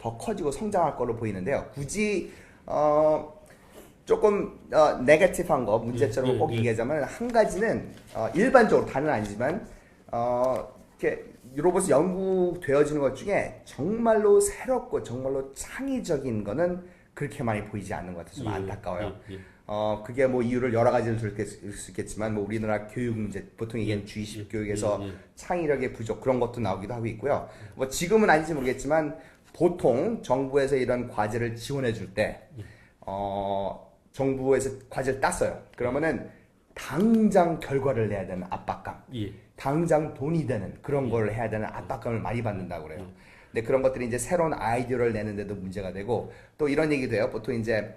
더 커지고 성장할 거로 보이는데요. 굳이 조금 네거티브한 거 문제점을 꼭 얘기하자면 한 가지는 일반적으로 다는 아니지만 이렇게 로봇이 연구되어지는 것 중에 정말로 새롭고 정말로 창의적인 거는 그렇게 많이 보이지 않는 것 같아서 좀 안타까워요. 그게 뭐 이유를 여러 가지를 들 수 있겠지만 뭐 우리나라 교육 문제 보통 얘기하는 주의식 교육에서 창의력의 부족 그런 것도 나오기도 하고 있고요. 뭐 지금은 아닌지 모르겠지만 보통 정부에서 이런 과제를 지원해 줄 때 정부에서 과제를 땄어요. 그러면은 당장 결과를 내야 되는 압박감, 당장 돈이 되는 그런 걸 해야 되는 압박감을 많이 받는다고 그래요. 근데 그런 것들이 이제 새로운 아이디어를 내는데도 문제가 되고 또 이런 얘기도 해요. 보통 이제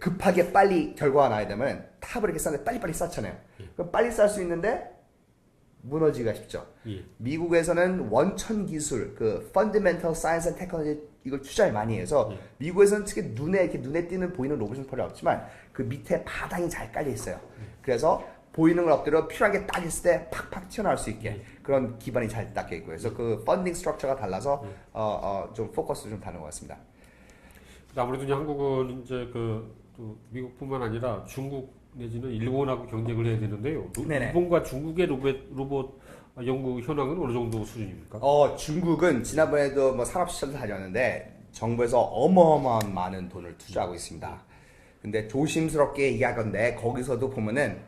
급하게 빨리 결과가 나야 되면 탑을 이렇게 쌓는데 빨리빨리 쌓잖아요. 그럼 빨리 쌓을 수 있는데 무너지기가 쉽죠. 미국에서는 원천 기술, 그 Fundamental Science and Technology 이걸 투자를 많이 해서 미국에서는 특히 눈에 띄는 보이는 로봇은 별로 없지만 그 밑에 바닥이 잘 깔려 있어요. 그래서 보이는 걸 엎드려 필요한 게 딱 있을 때 팍팍 튀어나올 수 있게 그런 기반이 잘 닦여 있고요. 그래서 그 펀딩 스트럭처가 달라서 좀 포커스도 좀 다른 것 같습니다. 아무래도 이제 한국은 이제 또 미국뿐만 아니라 중국 내지는 일본하고 경쟁을 해야 되는데요. 일본과 중국의 로봇 연구 현황은 어느 정도 수준입니까? 중국은 지난번에도 뭐 산업시설도 다녔는데 정부에서 어마어마한 많은 돈을 투자하고 있습니다. 근데 조심스럽게 얘기하건데 거기서도 보면은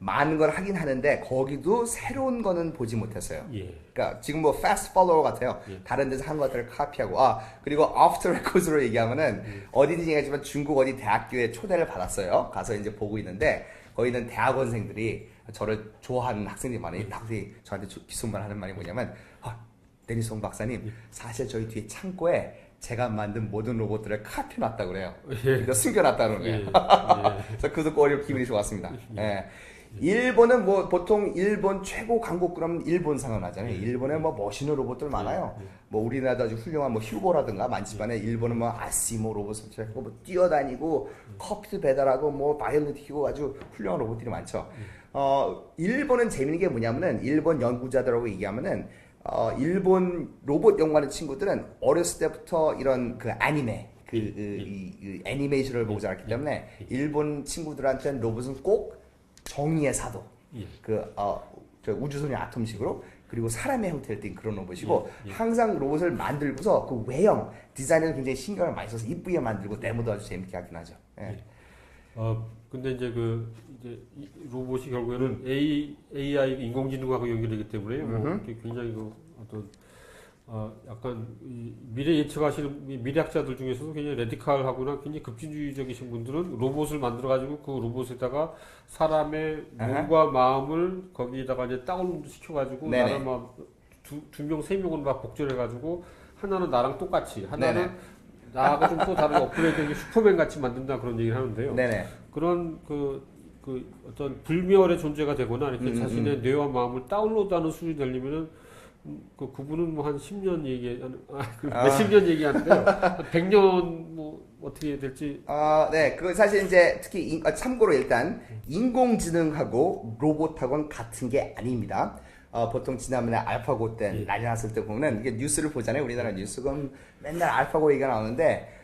많은 걸 하긴 하는데 거기도 새로운 거는 보지 못했어요. 그러니까 지금 뭐 fast follower 같아요. 다른 데서 한 것들을 카피하고 그리고 off the record으로 얘기하면은 어디든지 얘기하지만 중국 어디 대학교에 초대를 받았어요. 가서 이제 보고 있는데 거기는 대학원생들이 저를 좋아하는 학생들이 많아요. 학생들이 저한테 귓속말 하는 말이 뭐냐면 데니송 박사님 사실 저희 뒤에 창고에 제가 만든 모든 로봇들을 카피해놨다고 그래요. 그러니까 숨겨놨다는 거예요. 그래서 그것도 꼴 기분이 좋았습니다. 일본은 뭐 보통 일본 최고 강국 그러면 일본 상언하잖아요. 일본에 뭐 멋있는 로봇들 많아요. 뭐 우리나라도 아주 훌륭한 뭐 휴고라든가 많지만 일본은 뭐 아시모 로봇을 찾고 뭐 뛰어다니고 커피도 배달하고 뭐 바이올린 키고 아주 훌륭한 로봇들이 많죠. 일본은 재밌는 게 뭐냐면은 일본 연구자들하고 얘기하면은 일본 로봇 연구하는 친구들은 어렸을 때부터 이런 그 아니메 이 애니메이션을 보고 자랐기 때문에 일본 친구들한테는 로봇은 꼭 정의의 사도, 저 우주소녀 아톰식으로 그리고 사람의 형태를 띈 그런 로봇이고 항상 로봇을 만들고서 그 외형 디자인을 굉장히 신경을 많이 써서 이쁘게 만들고 데모도 아주 재밌게 하긴 하죠. 근데 이제 이제 로봇이 결국에는 AI 인공지능하고 연결되기 때문에요. 굉장히 어떤 약간 미래 예측하시는 미래학자들 중에서도 굉장히 레디칼하거나 굉장히 급진주의적이신 분들은 로봇을 만들어가지고 그 로봇에다가 사람의 몸과 마음을 거기다가 이제 다운로드 시켜가지고 나를 막 두 명, 세 명을 막 복제해가지고 하나는 나랑 똑같이 하나는 나하고 좀 또 다른 업그레이드된 슈퍼맨 같이 만든다 그런 얘기를 하는데요. 그런 어떤 불멸의 존재가 되거나 이렇게 자신의 뇌와 마음을 다운로드하는 수준이 되려면은 그분은 뭐 한 10년 몇십 년 얘기하는데요. 100년 뭐 어떻게 될지. 그거 사실 이제 특히 참고로 일단 인공지능하고 로봇하고는 같은 게 아닙니다. 보통 지난번에 알파고 때 난리 났을 때 보면은 이게 뉴스를 보잖아요. 우리나라 뉴스 그럼 맨날 알파고 얘기가 나오는데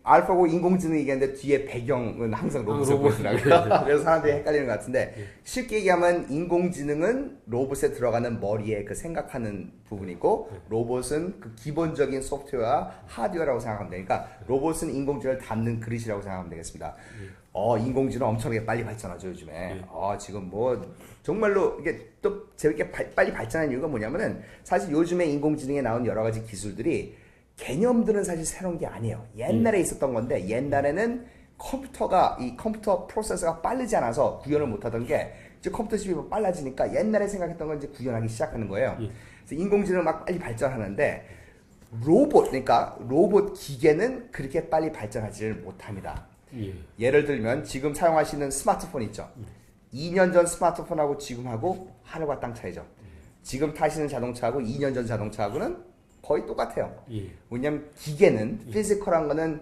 알파고 인공지능 얘기하는데 뒤에 배경은 항상 로봇에 보이더라고요. 그래서 사람들이 헷갈리는 것 같은데 쉽게 얘기하면 인공지능은 로봇에 들어가는 머리에 그 생각하는 부분이고 로봇은 그 기본적인 소프트웨어와 하드웨어라고 생각하면 되니까 로봇은 인공지능을 담는 그릇이라고 생각하면 되겠습니다. 인공지능 엄청나게 빨리 발전하죠 요즘에. 지금 뭐 정말로 이게 또 재밌게 빨리 발전한 이유가 뭐냐면은 사실 요즘에 인공지능에 나온 여러 가지 기술들이 개념들은 사실 새로운 게 아니에요. 옛날에 있었던 건데 옛날에는 이 컴퓨터 프로세서가 빠르지 않아서 구현을 못하던 게 이제 컴퓨터 칩이 빨라지니까 옛날에 생각했던 건 이제 구현하기 시작하는 거예요. 그래서 인공지능 막 빨리 발전하는데 그러니까 로봇 기계는 그렇게 빨리 발전하지를 못합니다. 예를 들면 지금 사용하시는 스마트폰 있죠. 2년 전 스마트폰하고 지금하고 하늘과 땅 차이죠. 지금 타시는 자동차하고 2년 전 자동차하고는 거의 똑같아요. 왜냐면 기계는 피지컬한 거는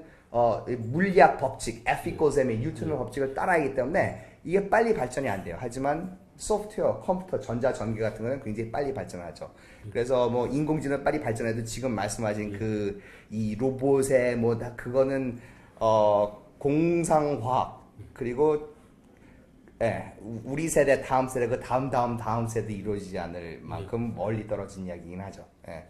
물리학 법칙 F equals M의 뉴턴의 법칙을 따라하기 때문에 이게 빨리 발전이 안 돼요. 하지만 소프트웨어, 컴퓨터, 전자, 전기 같은 거는 굉장히 빨리 발전하죠. 그래서 뭐 인공지능 빨리 발전해도 지금 말씀하신 그 이 로봇의 뭐 다 그거는 공상과학 그리고 예, 우리 세대 다음 세대 그 다음 세대 이루어지지 않을 만큼 멀리 떨어진 이야기긴 하죠. 예.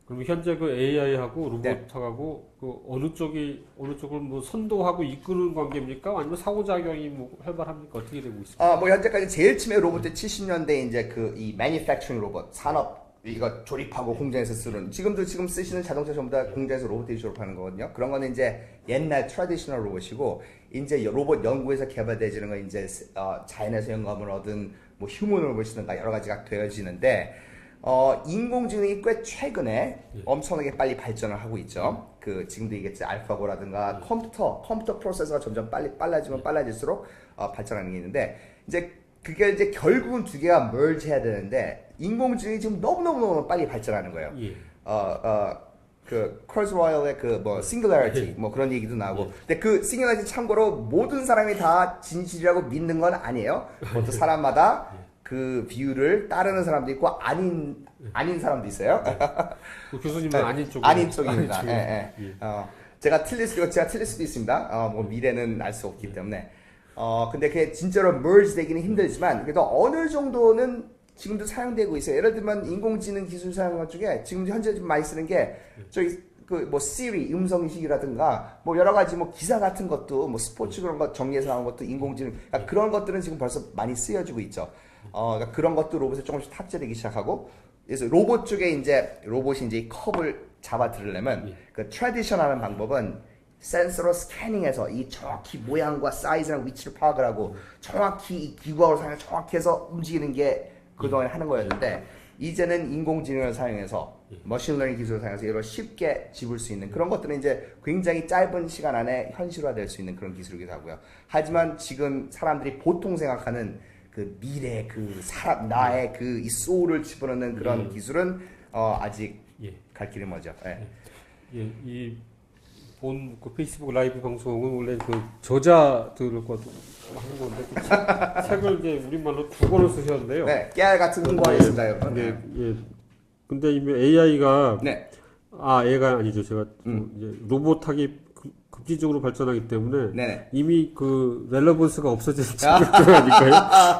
그럼 현재 그 AI하고 네. 로봇하고 그 어느 쪽을 뭐 선도하고 이끄는 관계입니까? 아니면 상호작용이 뭐 활발합니까? 어떻게 되고 있습니까? 뭐 현재까지 제일 처음에 로봇 70년대 이제 그 이 매니팩처링 로봇 산업 이거 조립하고 공장에서 쓰는 지금 쓰시는 자동차 전부 다 공장에서 로봇이 조립하는 거거든요. 그런 거는 이제 옛날 트래디셔널 로봇이고 이제 로봇 연구에서 개발되지는 건 이제 자연에서 영감을 얻은 뭐 휴먼 로봇이든가 여러 가지가 되어지는데 인공지능이 꽤 최근에 엄청나게 빨리 발전을 하고 있죠. 그 지금도 얘기했지 알파고라든가 컴퓨터 프로세서가 점점 빨라지면 빨라질수록 발전하는 게 있는데 이제 그게 이제 결국은 두 개가 merge 해야 되는데 인공지능이 지금 너무 빨리 발전하는 거예요. 예. 그 크로스로일의 그 뭐 싱글러리티 뭐 그런 얘기도 나오고 근데 그 싱글러리티 참고로 모든 사람이 다 진실이라고 믿는 건 아니에요. 그것도 사람마다 그 비율을 따르는 사람도 있고 아닌 사람도 있어요. 그 교수님은 아닌 쪽입니다. 예. 제가 틀릴 수도 있습니다. 뭐 미래는 알 수 없기 때문에. 근데 그게 진짜로 merge 되기는 힘들지만 그래도 어느 정도는 지금도 사용되고 있어요. 예를 들면 인공지능 기술 사용한 것 중에 지금 현재 좀 많이 쓰는 게 저기 그 뭐 시리 음성 인식이라든가 뭐 여러 가지 뭐 기사 같은 것도 뭐 스포츠 그런 거 정리해서 나온 것도 인공지능 그러니까 그런 것들은 지금 벌써 많이 쓰여지고 있죠. 그러니까 그런 것도 로봇에 조금씩 탑재되기 시작하고 그래서 로봇 쪽에 이제 로봇이 이제 이 컵을 잡아 들으려면 그 트래디셔널한 방법은 센서로 스캐닝해서 이 정확히 모양과 사이즈랑 위치를 파악을 하고 정확히 이 기구하고 사용해 정확히 해서 움직이는 게 그동안 하는 거였는데 이제는 인공지능을 사용해서 머신러닝 기술을 사용해서 이걸 쉽게 집을 수 있는 그런 것들은 이제 굉장히 짧은 시간 안에 현실화될 수 있는 그런 기술이기도 하고요. 하지만 지금 사람들이 보통 생각하는 그 미래 그 사람 나의 그 이 소울을 집어넣는 그런 기술은 아직 갈 길이 멀죠. 이 본 그 페이스북 라이브 방송은 원래 그 저자들과 하는 건데 그 책을 이제 우리말로 2권을 쓰셨는데요. 네, 깨알 같은 홍보하겠습니다, 여러분. 근데 이미 AI가 네. 얘가 아니죠. 제가 이제 로봇하기 급진적으로 발전하기 때문에 네네. 이미 그 렐러번스가 없어진 책들 아닐까요?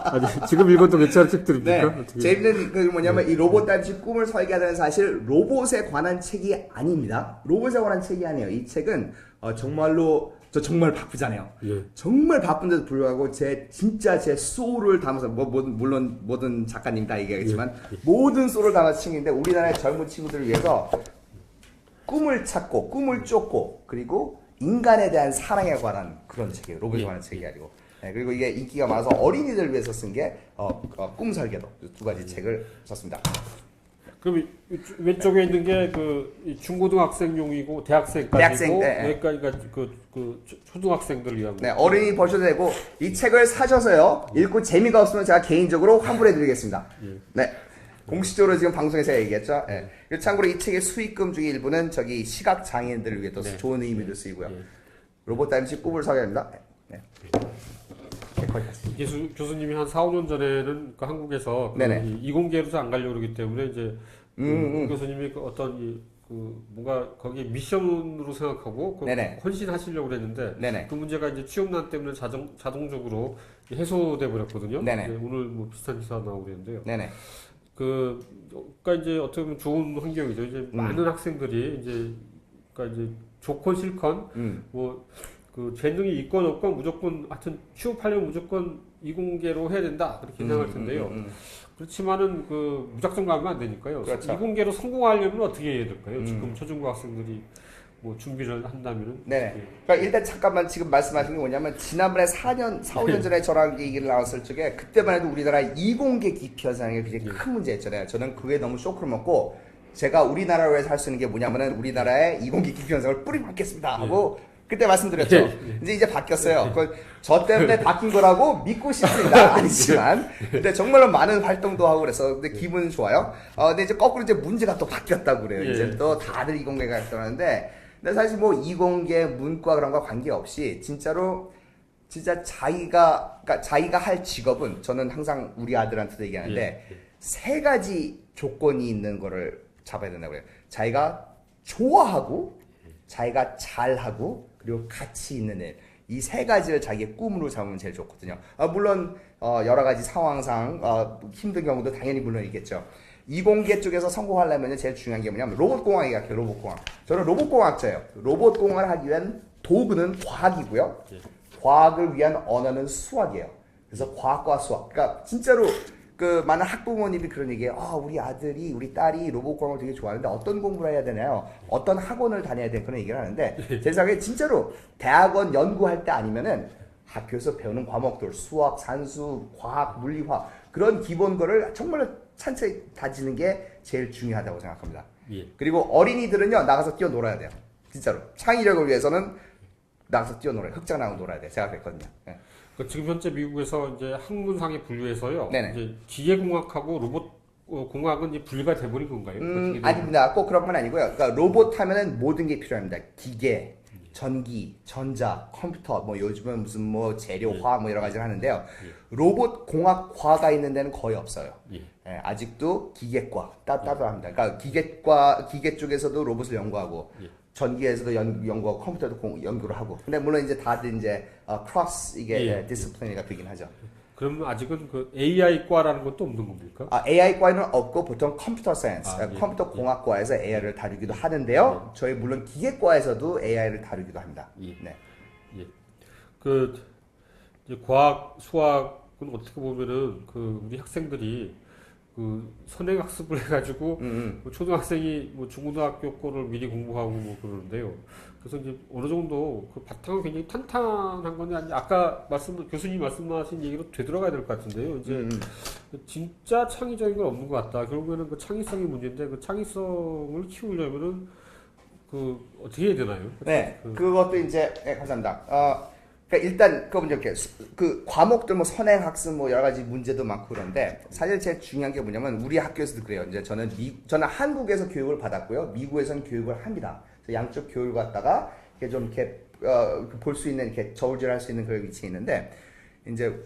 아니, 지금 읽어도 괜찮은 책들입니까? 네. 어떻게? 재밌는 그 뭐냐면 이 로봇 단지 꿈을 설계하다는 사실 로봇에 관한 책이 아닙니다. 로봇에 관한 책이 아니에요. 이 책은 정말로 저 정말 바쁘잖아요. 예. 정말 바쁜데도 불구하고 진짜 제 소울을 담아서 물론 모든 작가님 다 얘기하겠지만 모든 소울을 담아서 책인데 우리나라의 젊은 친구들을 위해서 꿈을 찾고 꿈을 쫓고 그리고 인간에 대한 사랑에 관한 그런 책이에요. 로봇에 관한 책이 아니고. 네, 그리고 이게 인기가 많아서 어린이들 위해서 쓴 게 꿈 설계도 두 가지 책을 썼습니다. 그럼 왼쪽에 있는 게 그 중고등학생용이고 대학생까지고 대학생, 네. 여기까지가 그 초등학생들 위한 네, 어린이 보셔도 되고 이 책을 사셔서요. 읽고 재미가 없으면 제가 개인적으로 환불해 드리겠습니다. 네. 공식적으로 지금 방송에서 얘기했죠. 네. 참고로 이 책의 수익금 중에 일부는 저기 시각 장애인들을 위해 또 좋은 의미로 쓰이고요. 로봇 다임시 꿈을 설계합니다. 네. 교수님이 한 4, 5년 전에는 그 한국에서 그 이공계로 안 가려고 그러기 때문에 이제 교수님이 그 어떤 그 뭔가 거기에 미션으로 생각하고 헌신하시려고 그랬는데 그 문제가 이제 취업난 때문에 자동적으로 해소돼 버렸거든요. 오늘 뭐 비슷한 기사 나오고 그랬는데요. 그러니까 이제 어떻게 보면 좋은 환경이죠. 이제 많은 학생들이 그러니까 이제 좋건 싫건 뭐 그 재능이 있건 없건 무조건 하여튼 취업하려면 무조건 이공계로 해야 된다 그렇게 생각할 텐데요. 그렇지만은 그 무작정 가면 안 되니까요. 그렇죠. 이공계로 성공하려면 어떻게 해야 될까요? 지금 초중고 학생들이 뭐 준비를 한다면은. 그러니까 일단 잠깐만 지금 말씀하신 게 뭐냐면 지난번에 4, 5년 전에 저랑 얘기를 나눴을 적에 그때만 해도 우리나라 이공계 기피 현상이 굉장히 큰 문제였잖아요. 저는 그게 너무 쇼크를 먹고 제가 우리나라로 해서 할 수 있는 게 뭐냐면은 우리나라의 이공계 기피 현상을 뿌리 뽑겠습니다 하고 그때 말씀드렸죠. 이제 바뀌었어요. 저 때문에 바뀐 거라고 믿고 싶습니다. 아니지만. 근데 정말로 많은 활동도 하고 그래서 근데 기분은 좋아요. 근데 이제 거꾸로 이제 문제가 또 바뀌었다고 그래요. 이제 또 다들 이공계가 있다는데 근데 사실 뭐 이공계, 문과 그런 거 관계없이 진짜로 진짜 자기가 할 직업은 저는 항상 우리 아들한테도 얘기하는데 세 가지 조건이 있는 거를 잡아야 된다고 그래요. 자기가 좋아하고, 자기가 잘하고, 그리고 가치 있는 일. 이 세 가지를 자기의 꿈으로 잡으면 제일 좋거든요. 물론 여러 가지 상황상 힘든 경우도 당연히 물론 있겠죠. 이공계 쪽에서 성공하려면 제일 중요한 게 뭐냐면 로봇공학이 같아요. 로봇공학. 저는 로봇공학자예요. 로봇공학을 하기 위한 도구는 과학이고요. 과학을 위한 언어는 수학이에요. 그래서 과학과 수학. 그러니까 진짜로 그 많은 학부모님이 그런 얘기해요. 우리 아들이, 우리 딸이 로봇공학을 되게 좋아하는데 어떤 공부를 해야 되나요? 어떤 학원을 다녀야 되나 그런 얘기를 하는데 제 생각에 진짜로 대학원 연구할 때 아니면은 학교에서 배우는 과목들, 수학, 산수, 과학, 물리화학 그런 기본 거를 정말 찬찬히 다지는 게 제일 중요하다고 생각합니다. 그리고 어린이들은요 나가서 뛰어놀아야 돼요. 진짜로 창의력을 위해서는 나가서 뛰어놀아요. 흑장 나가서 놀아야 돼. 제가 그랬거든요. 네. 지금 현재 미국에서 이제 학문상에 분류해서요. 네네. 이제 기계공학하고 로봇 공학은 이제 분리가 돼버린 건가요? 아닙니다. 꼭 그런 건 아니고요. 그러니까 로봇 하면은 모든 게 필요합니다. 기계, 전기, 전자, 컴퓨터, 뭐 요즘은 무슨 뭐 재료화 뭐 여러 가지를 하는데요. 로봇 공학과가 있는 데는 거의 없어요. 아직도 기계과 따로합니다. 그러니까 기계 쪽에서도 로봇을 연구하고 전기에서도 연구하고 컴퓨터도 연구를 하고. 근데 물론 이제 다들 이제 크로스 이게 디스플리니가 되긴 하죠. 그럼 아직은 그 AI과라는 것도 없는 겁니까? AI과에는 없고 보통 컴퓨터 사이언스, 컴퓨터 공학과에서 AI를 다루기도 하는데요. 저희 물론 기계과에서도 AI를 다루기도 합니다. 네. 그 이제 과학, 수학은 어떻게 보면은 그 우리 학생들이 그 선행학습을 해가지고 뭐 초등학생이 뭐 중고등학교 거를 미리 공부하고 뭐 그러는데요. 그래서 이제 어느 정도 그 바탕은 굉장히 탄탄한 건데 아까 교수님 말씀하신 얘기로 되돌아가야 될 것 같은데요. 이제 진짜 창의적인 건 없는 것 같다. 결국에는 그 창의성이 문제인데 그 창의성을 키우려면은 그 어떻게 해야 되나요? 네, 그것도 이제 감사합니다. 그러니까 일단 그 먼저 이렇게 그 과목들 뭐 선행학습 뭐 여러 가지 문제도 많고 그런데 사실 제일 중요한 게 뭐냐면 우리 학교에서도 그래요. 이제 저는 한국에서 교육을 받았고요. 미국에서는 교육을 합니다. 그래서 양쪽 교육을 갖다가 이렇게 좀 이렇게 볼 수 있는 이렇게 저울질할 수 있는 그런 위치에 있는데 이제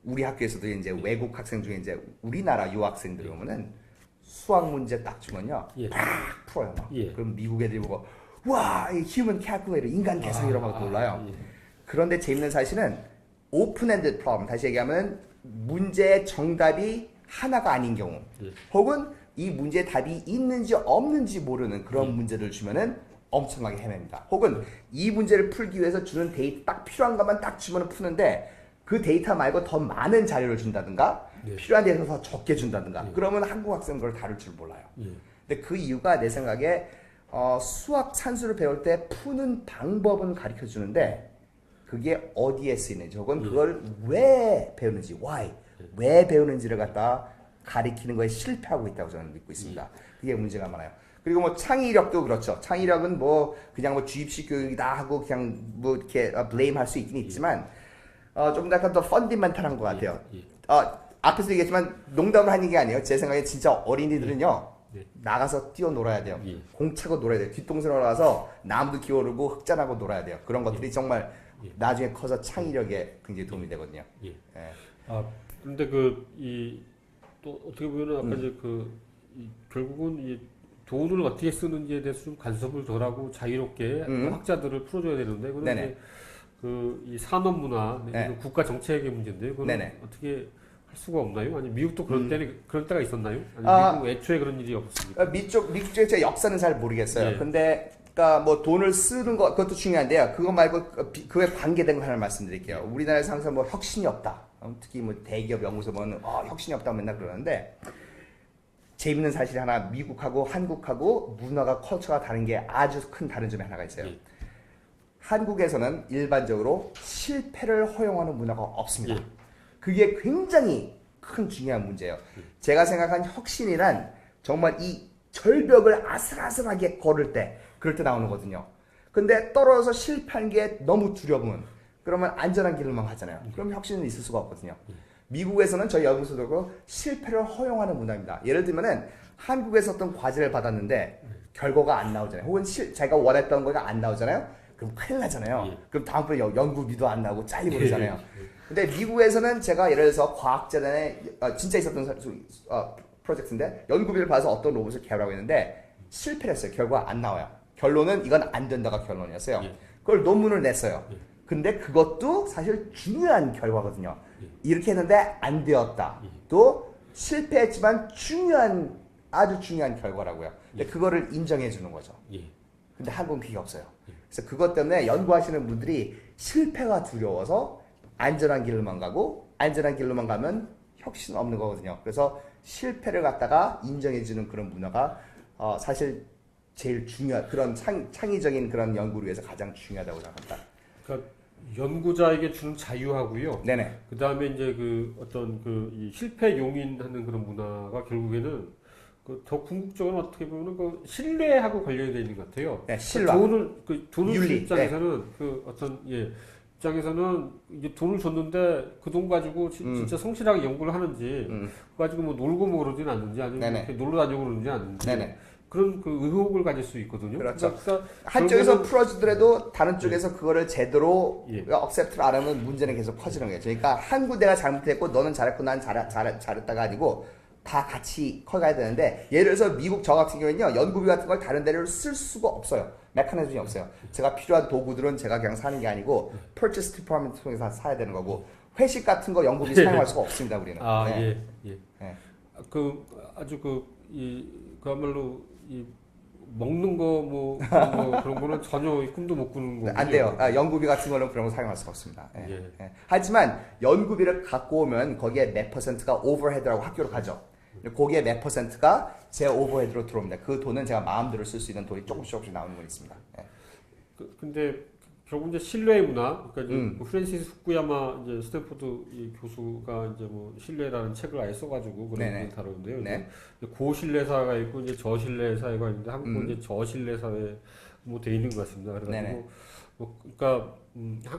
우리 학교에서도 이제 외국 학생 중에 이제 우리나라 유학생들이 오면은 수학 문제 딱 주면요, 팍 풀어요 막. 그럼 미국 애들이 보고 와, 이 휴먼 캘큘레이터 인간 계산기로 막 놀라요. 그런데 재밌는 사실은 오픈엔드 프로블럼, 다시 얘기하면 문제의 정답이 하나가 아닌 경우 혹은 이 문제의 답이 있는지 없는지 모르는 그런 문제를 주면은 엄청나게 헤맵니다. 혹은 이 문제를 풀기 위해서 주는 데이터 딱 필요한 것만 딱 주면 푸는데 그 데이터 말고 더 많은 자료를 준다든가 필요한 데이터 더 적게 준다든가 그러면 한국 학생은 그걸 다룰 줄 몰라요. 근데 그 이유가 내 생각에 수학 산수를 배울 때 푸는 방법은 가르쳐 주는데 그게 어디에 쓰이는지 혹은 그걸 왜 배우는지 why 왜 배우는지를 갖다 가리키는 거에 실패하고 있다고 저는 믿고 있습니다. 그게 문제가 많아요. 그리고 뭐 창의력도 그렇죠. 창의력은 뭐 그냥 뭐 주입식 교육이다 하고 그냥 뭐 이렇게 블레임 할 수 있긴 있지만 좀 약간 더 펀디멘탈한 것 같아요. 앞에서 얘기했지만 농담을 하는 게 아니에요. 제 생각에 진짜 어린이들은요 나가서 뛰어놀아야 돼요. 공 차고 놀아야 돼요. 뒷동산으로 가서 나무도 기어오르고 흑잔하고 놀아야 돼요. 그런 것들이 정말 나중에 커서 창의력에 굉장히 도움이 되거든요. 그런데 또 어떻게 보면 아까 이제 결국은 이 돈을 어떻게 쓰는지에 대해서 좀 간섭을 덜하고 자유롭게 학자들을 풀어줘야 되는데 그런데 이 산업 문화, 국가 정책의 문제인데 그건 어떻게 할 수가 없나요? 아니 미국도 그런 때가 있었나요? 아니 미국 애초에 그런 일이 없습니까? 미국 쪽의 역사는 잘 모르겠어요. 근데 그러니까 뭐 돈을 쓰는 것 그것도 중요한데요. 그거 말고 그에 관계된 거 하나 말씀드릴게요. 우리나라에서 항상 뭐 혁신이 없다. 특히 뭐 대기업 연구소 보면 혁신이 없다고 맨날 그러는데 재밌는 사실 하나, 미국하고 한국하고 문화가 컬처가 다른 게 아주 큰 다른 점이 하나가 있어요. 한국에서는 일반적으로 실패를 허용하는 문화가 없습니다. 그게 굉장히 큰 중요한 문제예요. 제가 생각한 혁신이란 정말 이 절벽을 아슬아슬하게 걸을 때 그럴 때 나오는 거거든요. 근데 떨어져서 실패한 게 너무 두려우면 그러면 안전한 길을만 가잖아요. 그럼 혁신은 있을 수가 없거든요. 미국에서는 저희 연구소도 그렇고 실패를 허용하는 문화입니다. 예를 들면은 한국에서 어떤 과제를 받았는데 결과가 안 나오잖아요. 혹은 자기가 원했던 거가 안 나오잖아요. 그럼 큰일 나잖아요. 예. 그럼 다음번에 연구비도 안 나고 잘리고 그러잖아요. 근데 미국에서는 제가 예를 들어서 과학재단에 진짜 있었던 프로젝트인데 연구비를 봐서 어떤 로봇을 개발하고 있는데 실패를 했어요. 결과가 안 나와요. 결론은 이건 안 된다가 결론이었어요. 예. 그걸 논문을 냈어요. 예. 근데 그것도 사실 중요한 결과거든요. 예. 이렇게 했는데 안 되었다. 예. 또 실패했지만 아주 중요한 결과라고요. 근데 예. 그거를 인정해 주는 거죠. 예. 근데 한국은 그게 없어요. 그래서 그것 때문에 연구하시는 분들이 실패가 두려워서 안전한 길로만 가고 안전한 길로만 가면 혁신은 없는 거거든요. 그래서 실패를 갖다가 인정해 주는 그런 문화가 사실 제일 중요한 창의적인 그런 연구를 위해서 가장 중요하다고 생각합니다. 그러니까 연구자에게 주는 자유하고요. 네네. 그 다음에 이제 그 어떤 이 실패 용인하는 그런 문화가 결국에는 더 궁극적으로 어떻게 보면 그 신뢰하고 관련되어 있는 것 같아요. 네, 신뢰. 돈을 준 윤리. 입장에서는 그 어떤 입장에서는 이제 돈을 줬는데 그 돈 가지고 진짜 성실하게 연구를 하는지 그거 가지고 뭐 놀고 뭐 그러진 않는지 아니면 네네. 이렇게 놀러 다니고 그러는지 않는지 네네. 그런 그 의혹을 가질 수 있거든요. 그렇죠. 그러니까 한쪽에서 결국에는- 풀어주더라도 다른 쪽에서 그거를 제대로 예. 억셉트를 안 하면 문제는 계속 커지는 거예요. 그러니까 한 군데가 잘못했고 너는 잘했고 난 잘했다가 아니고 다 같이 커가야 되는데 예를 들어서 미국 저 같은 경우에는요 연구비 같은 걸 다른 데를 쓸 수가 없어요. 메커니즘이 없어요. 제가 필요한 도구들은 제가 그냥 사는 게 아니고 purchase department 통해서 사야 되는 거고 회식 같은 거 연구비 사용할 수가 없습니다 우리는. 아, 네. 예. 네. 그 아주 그야말로 먹는 거 뭐 그런 거는 전혀 꿈도 못 꾸는 거고. 안 돼요. 연구비 같은 거는 그런 거 사용할 수가 없습니다. 예. 예. 예. 하지만 연구비를 갖고 오면 거기에 몇 퍼센트가 오버헤드라고 학교로 가죠. 거기에 몇 퍼센트가 제 오버헤드로 들어옵니다. 그 돈은 제가 마음대로 쓸 수 있는 돈이 조금씩 나오는 건 있습니다. 예. 근데 결국 이제 신뢰의 문화, 그러니까 이제 음. 프랜시스 후쿠야마 이제 스탠포드 이 교수가 이제 뭐 신뢰라는 책을 아예 써가지고 그런 네네. 걸 다루는데요. 네. 이제 고신뢰 사회가 있고 이제 저신뢰 사회가 있는데 한국은 음. 이제 저신뢰 사회 뭐 돼 있는 것 같습니다. 네네. 그래가지고 그러니까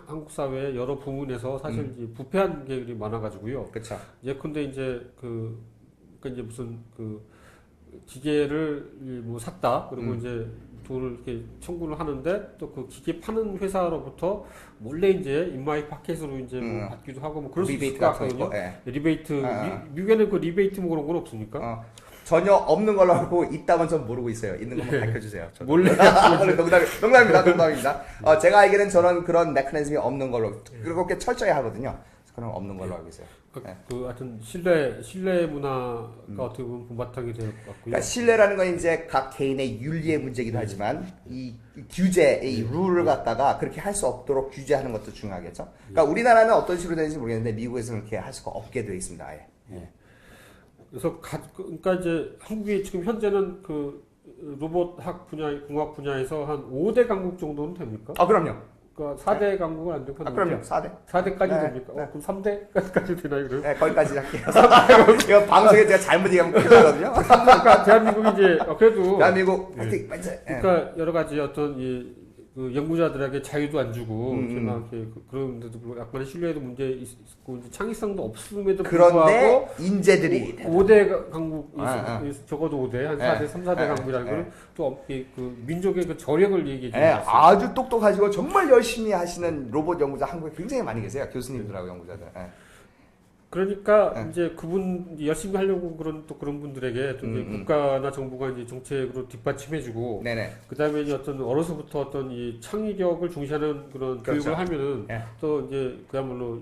한국 사회의 여러 부분에서 사실 이제 부패한 게 많아가지고요. 그렇죠. 예컨대 이제 그러니까 이제 무슨 기계를 뭐 샀다 그리고 이제 돈을 이렇게 청구를 하는데 또 그 기계 파는 회사로부터 몰래 이제 인마이 파켓으로 이제 뭐 받기도 하고 뭐 그럴 수 있을 리베이트 것 같은 거 같거든요. 있고. 예. 리베이트 아. 미국에는 그 리베이트 뭐 그런 건 없습니까? 전혀 없는 걸로 알고 있다면 전 모르고 있어요. 있는 것만 밝혀주세요. 저도. 몰래 농담입니다. 제가 알기로는 저는 그런 메커니즘이 없는 걸로 그렇게 철저히 하거든요. 그런 없는 걸로 알고 있어요. 예. 하여튼 신뢰 문화가 어떻게 보면 본바탕이 될 것 같고요. 그러니까 신뢰라는 건 이제 각 개인의 윤리의 문제이기도 하지만 이 규제, 이 룰을 갖다가 그렇게 할 수 없도록 규제하는 것도 중요하겠죠. 그러니까 우리나라는 어떤 식으로 되는지 모르겠는데 미국에서는 그렇게 할 수가 없게 되어 있습니다. 아예. 그래서 그러니까 이제 한국이 지금 현재는 그 로봇학 분야, 공학 분야에서 한 5대 강국 정도는 됩니까? 그럼요. 그러니까 4대 강국은 안 되고 그럼요. 4대. 4대까지 네, 됩니까? 네. 그럼 3대까지 되나요? 그럼? 네, 거기까지 할게요. 이거 방송에 제가 잘못 얘기하면 큰일 나거든요. 그러니까 대한민국이 이제 그래도 대한민국 파이팅! 파이팅! 그러니까 여러 가지 어떤 그 연구자들에게 자유도 안 주고 이렇게 막 이렇게 그런데도 불구하고 약간의 신뢰에도 문제 있고 이제 창의성도 없음에도 그런데 불구하고 인재들이 5대 강국 적어도 5대 한 4대, 네. 3, 4대 네. 강국이라는 네. 거는 또 그 민족의 그 저력을 얘기해 주는 예, 것 같습니다. 아주 똑똑하시고 정말 열심히 하시는 로봇 연구자 한국에 굉장히 많이 계세요. 교수님들하고 연구자들. 예. 그러니까 네. 이제 그분 열심히 하려고 그런 분들에게 또 이제 국가나 정부가 이제 정책으로 뒷받침해주고 네네. 그다음에 이제 어떤 어려서부터 어떤 이 창의력을 중시하는 그런 그렇죠. 교육을 하면은 예. 또 이제 그야말로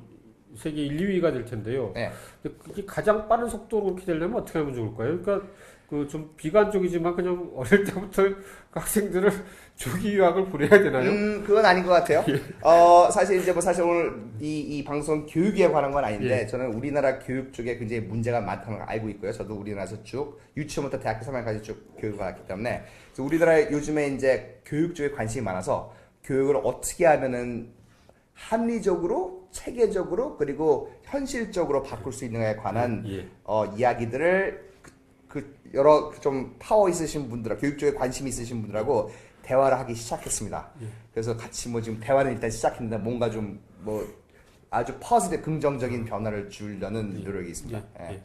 세계 1, 2위가 될 텐데요. 예. 근데 그게 가장 빠른 속도로 그렇게 되려면 어떻게 하면 좋을까요? 그러니까 그 좀 비관적이지만 그냥 어릴 때부터 그 학생들을 조기 유학을 보내야 되나요? 그건 아닌 것 같아요. 사실 이제 사실 오늘 이 방송 교육에 관한 건 아닌데 예. 저는 우리나라 교육 쪽에 굉장히 문제가 많다는 걸 알고 있고요. 저도 우리나라에서 쭉 유치원부터 대학교 3학년까지 쭉 교육을 받았기 때문에 그래서 우리나라 요즘에 이제 교육 쪽에 관심이 많아서 교육을 어떻게 하면은 합리적으로, 체계적으로 그리고 현실적으로 바꿀 수 있는가에 관한 예. 이야기들을 여러 좀 파워 있으신 분들, 교육 쪽에 관심이 있으신 분들하고 대화를 하기 시작했습니다. 그래서 같이 지금 대화는 일단 시작했는데 뭔가 좀 아주 퍼지티브 긍정적인 변화를 주려는 노력이 있습니다. 예. 예.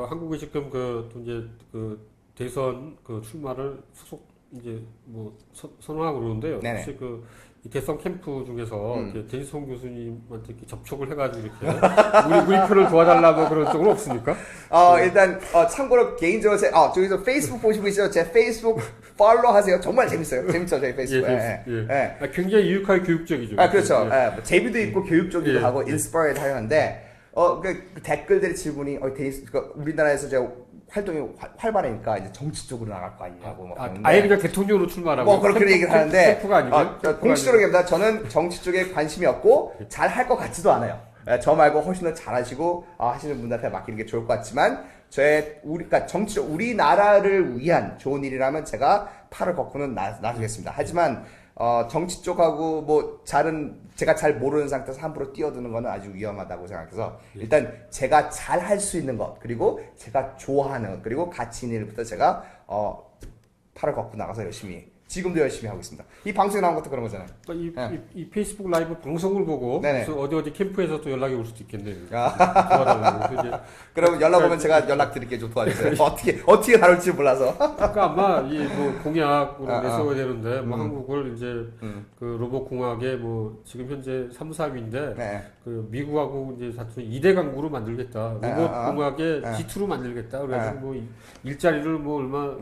한국이 지금 또 이제 대선 출마를 이제 뭐 선호하고 그러는데요. 네네. 혹시 이 대선 캠프 중에서 이렇게 데니송 교수님한테 이렇게 접촉을 해가지고 이렇게 우리 편을 도와달라고 그런 적은 없습니까? 일단 참고로 개인적으로 저기서 페이스북 보시고 있어요. 제 페이스북 팔로우 하세요. 정말 재밌어요. 재밌죠, 저희 페이스북. 예. 굉장히 유익하게 교육적이죠. 그렇죠. 뭐 재미도 있고 교육적이기도 하고 인스파이어드 하는데 그 댓글들의 질문이 우리나라에서 제가 활동이 활발하니까 이제 정치 쪽으로 나갈 거 아니냐고 막 그러는데 아예 그냥 대통령으로 출마하라고. 뭐 그렇게 얘기를 하는데 캠프가 아니고 공식적으로 얘기합니다. 저는 정치 쪽에 관심이 없고 잘 할 것 같지도 않아요. 저 말고 훨씬 더 잘하시고 하시는 분들한테 맡기는 게 좋을 것 같지만 그러니까 정치적 우리나라를 위한 좋은 일이라면 제가 팔을 걷고는 나서겠습니다. 하지만 정치 쪽하고 뭐 제가 잘 모르는 상태에서 함부로 뛰어드는 거는 아주 위험하다고 생각해서 일단 제가 잘 할 수 있는 것 그리고 제가 좋아하는 것 그리고 가치 있는 일부터 제가 팔을 걷고 나가서 지금도 열심히 하고 있습니다. 이 방송에 나온 것도 그런 거잖아요. 이 페이스북 라이브 방송을 보고 그래서 어디 캠프에서 또 연락이 올 수도 있겠네요. 도와달라고. 그럼 연락 오면 제가 연락드릴게요. 좀 도와주세요. 어떻게 다룰지 몰라서. 그러니까 아마 뭐 공약으로 내세워야 되는데 뭐 한국을 이제 그 로봇 공학의 뭐 지금 현재 3, 4위인데 그 미국하고 이제 사실 2대 강국으로 만들겠다. 로봇 공학의 G2로 만들겠다. 그래서 뭐 일자리를 뭐 얼마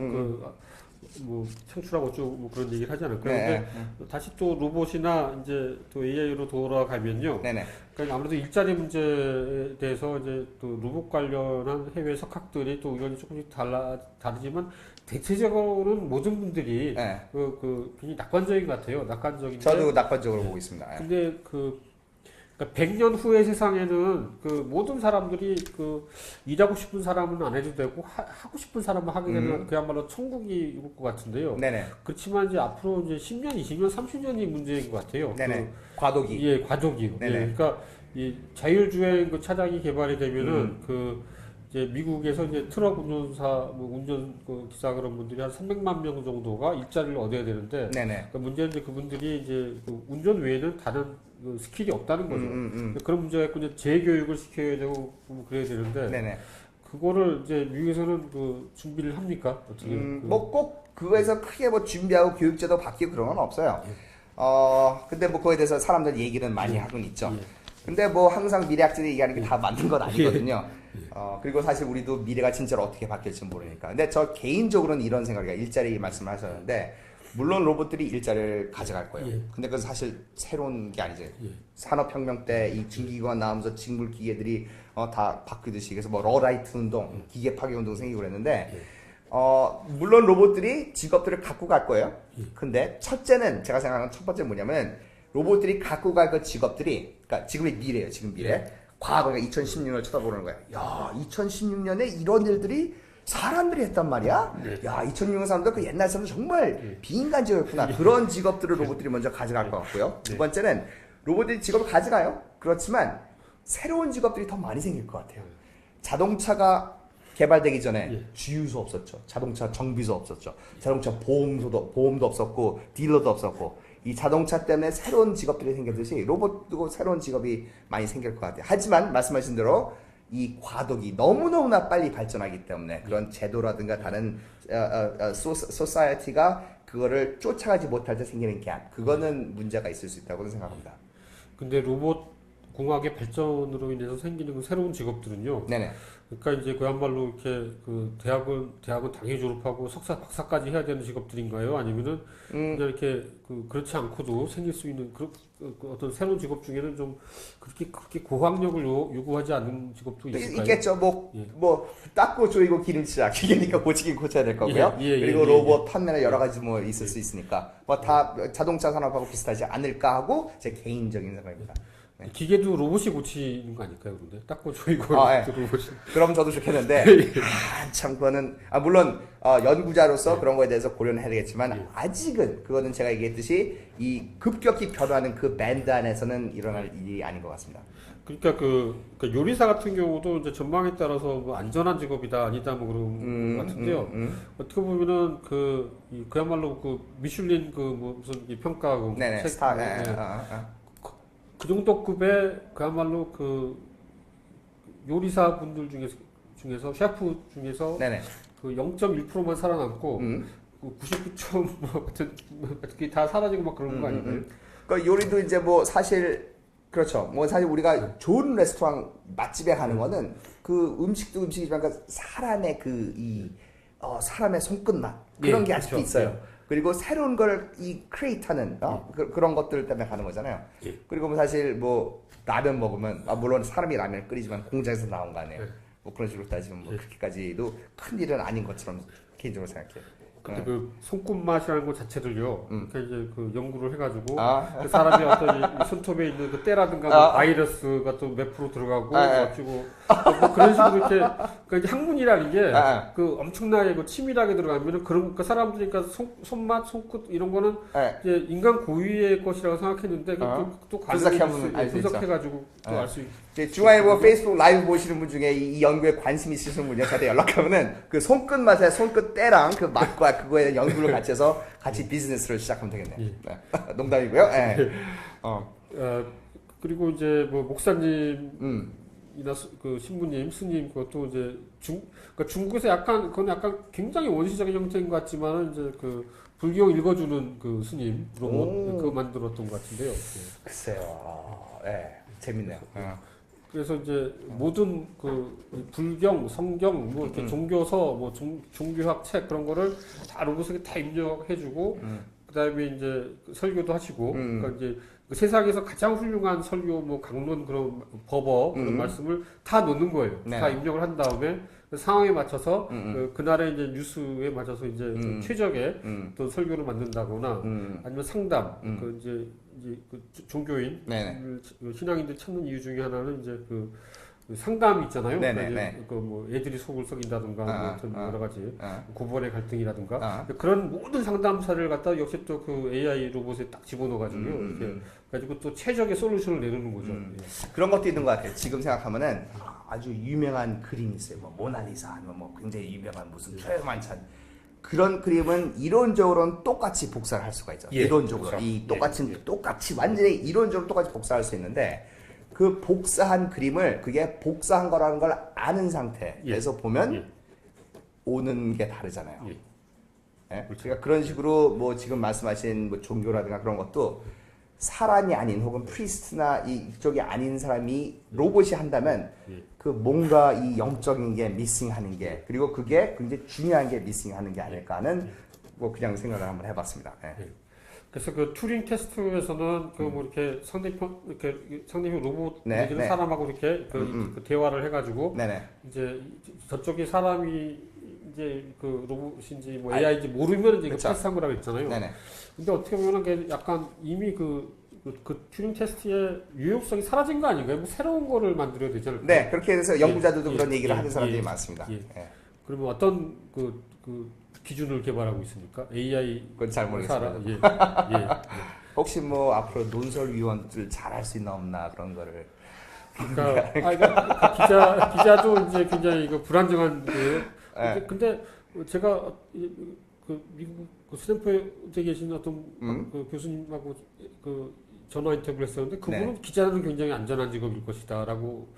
뭐 창출하고 어쩌고 뭐 그런 얘기를 하지 않을까요? 근데 다시 또 로봇이나 이제 또 AI로 돌아가면요. 그러니까 아무래도 일자리 문제에 대해서 이제 또 로봇 관련한 해외 석학들이 또 의견이 조금씩 다르지만 대체적으로는 모든 분들이 굉장히 낙관적인 것 같아요. 낙관적인데. 저도 낙관적으로 보고 있습니다. 근데 그러니까 100년 후의 세상에는 모든 사람들이 일하고 싶은 사람은 안 해도 되고 하고 싶은 사람은 하게 되면 그야말로 천국이 올 것 같은데요. 그렇지만 이제 앞으로 이제 10년, 20년, 30년이 문제인 것 같아요. 과도기. 예, 과도기. 그러니까 이 자율주행 차량이 개발이 되면은 이제 미국에서 이제 트럭 운전사, 운전 기사 그런 분들이 한 300만 명 정도가 일자리를 얻어야 되는데, 그러니까 문제는 이제 그분들이 이제 운전 외에는 다른 스킬이 없다는 거죠. 그런 문제가 있고 이제 재교육을 시켜야 되고 그래야 되는데, 그거를 이제 미국에서는 준비를 합니까? 어떻게? 뭐 꼭 그거에서 크게 뭐 준비하고 교육제도 바뀌고 그런 건 없어요. 근데 뭐 그거에 대해서 사람들 얘기는 많이 하고는 있죠. 근데 뭐 항상 미래학자들이 얘기하는 게 다 맞는 건 아니거든요. 그리고 사실 우리도 미래가 진짜로 어떻게 바뀔지 모르니까. 근데 저 개인적으로는 이런 생각이에요. 일자리 말씀을 하셨는데, 물론 로봇들이 일자리를 가져갈 거예요. 근데 그건 사실 새로운 게 아니죠. 산업혁명 때 이 증기기관 나오면서 직물기계들이 다 바뀌듯이, 그래서 뭐 러라이트 운동, 기계 파괴 운동 생기고 그랬는데, 물론 로봇들이 직업들을 갖고 갈 거예요. 근데 첫째는 제가 생각하는 첫 번째 뭐냐면, 로봇들이 갖고 갈 그 직업들이, 그러니까 지금의 미래예요. 지금 미래. 과거가 2016년을 쳐다보는 거야. 야, 2016년에 이런 일들이 사람들이 했단 말이야? 야, 2006년 사람들 그 옛날 사람들 정말 비인간적이었구나. 그런 직업들을 로봇들이 먼저 가져갈 것 같고요. 두 번째는 로봇들이 직업을 가져가요. 그렇지만 새로운 직업들이 더 많이 생길 것 같아요. 자동차가 개발되기 전에 주유소 없었죠. 자동차 정비소 없었죠. 자동차 보험도 없었고 딜러도 없었고, 이 자동차 때문에 새로운 직업들이 생기듯이 로봇도 새로운 직업이 많이 생길 것 같아요. 하지만 말씀하신 대로 이 과도기 너무너무나 빨리 발전하기 때문에 그런 제도라든가 다른 소사이어티가 그거를 쫓아가지 못할 때 생기는 갭, 그거는 문제가 있을 수 있다고 생각합니다. 근데 로봇 공학의 발전으로 인해서 생기는 그 새로운 직업들은요. 그러니까 이제 그야말로 이렇게 대학은 당연히 졸업하고 석사, 박사까지 해야 되는 직업들인가요? 아니면은 그냥 이렇게 그렇지 않고도 생길 수 있는 어떤 새로운 직업 중에는 좀 그렇게 고학력을 요구하지 않는 직업도 있을까요? 있겠죠. 뭐 닦고 조이고 기름칠하기, 기계니까 고치긴 고쳐야 될 거고요. 그리고 로봇 판매나 여러 가지 뭐 있을 수 있으니까 뭐 다 자동차 산업하고 비슷하지 않을까 하고 제 개인적인 생각입니다. 기계도 로봇이 고치는 거 아닐까요? 근데 닦고 조이고 로봇이. 그럼 저도 좋겠는데 참 그거는 물론 연구자로서 그런 거에 대해서 고려는 해야 되겠지만 아직은 그거는 제가 얘기했듯이 이 급격히 변화하는 그 밴드 안에서는 일어날 일이 아닌 것 같습니다. 그러니까 그 요리사 같은 경우도 이제 전망에 따라서 뭐 안전한 직업이다 아니다 뭐 그런 것 같은데요. 어떻게 보면은 그야말로 미슐린 뭐 무슨 평가 스타. 그 정도 급의 그야말로 요리사 분들 중에서 셰프 중에서 0.1%만 살아남고 99점 뭐 같은 어떻게 다 사라지고 막 그런 거 아닌가요? 그 요리도 이제 뭐 사실 그렇죠. 뭐 사실 우리가 좋은 레스토랑 맛집에 가는 거는 그 음식도 음식이지만 그 사람의 사람의 손끝맛 그런 예, 게 아직도 그렇죠. 있어요. 그리고 새로운 걸 크리에이트하는 그런 것들 때문에 가는 거잖아요. 예. 그리고 뭐 사실 뭐 라면 먹으면 물론 사람이 라면을 끓이지만 공장에서 나온 거 아니에요. 예. 뭐 그런 식으로 따지면 뭐 그렇게까지도 큰 일은 아닌 것처럼 개인적으로 생각해요. 근데 그 손끝맛이라는 것 자체를요. 그러니까 이제 그 연구를 해가지고 그 아. 사람이 어떤 이 손톱에 있는 그 때라든가 뭐 바이러스가 또 몇 프로 들어가고 어찌고 뭐 그런 식으로 이렇게 그러니까 이제 학문이라는 게 그 엄청나게 그 치밀하게 들어가면은 그런 그 사람들이 그러니까 손맛, 손끝 이런 거는 이제 인간 고유의 것이라고 생각했는데 또 분석해가지고 또 알 수 있. 중앙일보 페이스북 라이브 보시는 분 중에 이 연구에 관심 있으신 분이 저한테 연락하면은 그 손끝 맛에 손끝 때랑 그 맛과 그거에 연구를 같이 해서 같이 비즈니스를 시작하면 되겠네요. 예. 네. 농담이고요. 네. 그리고 이제 뭐 목사님이나 그 신부님, 스님 그것도 이제 그러니까 중국에서 그건 약간 굉장히 원시적인 형태인 것 같지만은 이제 그 불경 읽어주는 그 스님 로봇 그거 만들었던 것 같은데요. 글쎄요. 네. 재밌네요. 그래서 이제 모든 그 불경, 성경, 뭐 이렇게 종교서, 뭐 종교학 책 그런 거를 다 로봇에게 다 입력해주고, 그다음에 이제 설교도 하시고, 그러니까 이제 그 세상에서 가장 훌륭한 설교, 뭐 강론 그런 법어 그런 말씀을 다 넣는 거예요. 네. 다 입력을 한 다음에 그 상황에 맞춰서 그날의 이제 뉴스에 맞춰서 이제 좀 최적의 또 설교를 만든다거나 아니면 상담, 그 이제 그 종교인, 그 신앙인들 찾는 이유 중에 하나는 이제 그 상담이 있잖아요. 그러니까 그뭐 애들이 속을 썩인다든가 뭐 어떤 여러 가지 고부간의 갈등이라든가 그런 모든 상담사를 갖다 역시 또 그 AI 로봇에 딱 집어넣어가지고요. 이렇게 가지고 또 최적의 솔루션을 내놓는 거죠. 그런 것도 있는 것 같아요. 지금 생각하면은 아주 유명한 그림이 있어요. 뭐 모나리자 아니면 뭐 굉장히 유명한 무슨 초열만찬 그런 그림은 이론적으로는 똑같이 복사를 할 수가 있죠. 이론적으로 그렇죠. 이 똑같이 완전히 이론적으로 똑같이 복사할 수 있는데 그 복사한 그림을 그게 복사한 거라는 걸 아는 상태에서 보면 오는 게 다르잖아요. 그러니까 그런 식으로 뭐 지금 말씀하신 뭐 종교라든가 그런 것도 사람이 아닌 혹은 프리스트나 이쪽이 아닌 사람이 로봇이 한다면 그 뭔가 이 영적인 게 미싱하는 게 그리고 그게 굉장히 중요한 게 미싱하는 게 아닐까 하는 뭐 그냥 생각을 한번 해봤습니다. 그래서 그 투링 테스트에서는 그 뭐 이렇게 상대편 로봇 내지는 사람하고 이렇게 그 대화를 해가지고 이제 저쪽이 사람이 이제 그 로봇인지 뭐 AI인지 모르면 이제 그렇죠. 패스한 거라고 했잖아요. 근데 어떻게 보면 그 약간 이미 그 튜링 테스트의 유효성이 사라진 거 아닌가요? 뭐 새로운 거를 만들어야 되잖아요. 네, 그렇게 해서 연구자들도 그런 얘기를 하는 사람들이 많습니다. 그러면 어떤 그 기준을 개발하고 있습니까? AI 그건 잘 모르겠습니다. 혹시 뭐 앞으로 논설위원들 잘할 수 있나 없나 그런 거를 그러니까 기자도 이제 굉장히 이거 불안정한 그 근데 제가 그 미국 그 스탠퍼드에 계신 어떤 그 교수님하고 그 전화 인터뷰를 했었는데 그분은 기자는 굉장히 안전한 직업일 것이다라고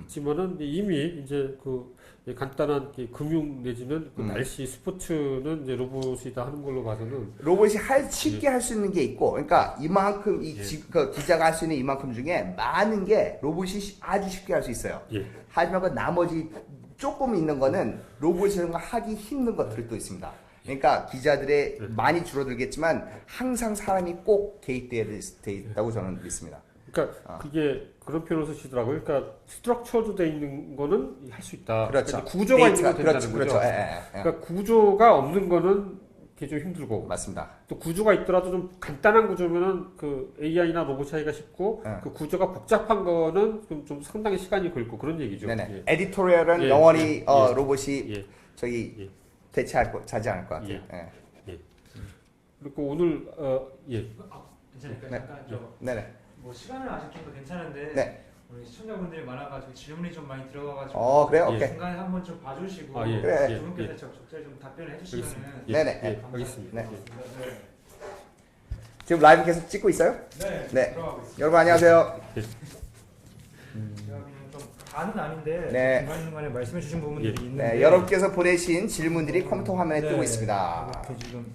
했지만은 이미 이제 그 간단한 금융 내지는 그 날씨 스포츠는 이제 로봇이다 하는 걸로 봐서는 로봇이 쉽게 할 수 있는 게 있고 그러니까 이만큼 그 기자가 할 수 있는 이만큼 중에 많은 게 로봇이 아주 쉽게 할 수 있어요. 하지만 그 나머지 조금 있는 거는 로봇이 하기 힘든 것들도 있습니다. 그러니까 기자들의 많이 줄어들겠지만 항상 사람이 꼭 개입되어 있다고 저는 믿습니다. 그러니까 그게 그런 표현을 쓰시더라고요. 그러니까 스트럭처도 돼 있는 거는 할 수 있다. 그렇죠. 구조가 있는 건 된다는 거죠. 그렇죠. 그러니까 구조가 없는 거는 그게 좀 힘들고. 맞습니다. 또 구조가 있더라도 좀 간단한 구조면은 그 AI나 로봇 차이가 쉽고 그 구조가 복잡한 거는 좀 상당히 시간이 걸리고 그런 얘기죠. 에디토리얼은 영원히 로봇이 자지 않을 것 같아요. 그리고 오늘 괜찮을까요? 잠깐 뭐 시간은 아직 좀 더 괜찮은데 우리 시청자분들이 많아가지고 질문이 좀 많이 들어가가지고 그래요? 오케이. 중간에 한번 좀 봐주시고 그래. 두 분께서 적절히 좀 답변을 해주시면은 알겠습니다. 지금 라이브 계속 찍고 있어요? 들어가고 있습니다. 여러분 안녕하세요. 제가 그냥 좀 다는 아닌데 네. 중간중간에 말씀해 주신 부분들이 예. 있는데 네, 여러분께서 보내신 질문들이 컴퓨터 화면에 네, 뜨고 있습니다. 이렇게 지금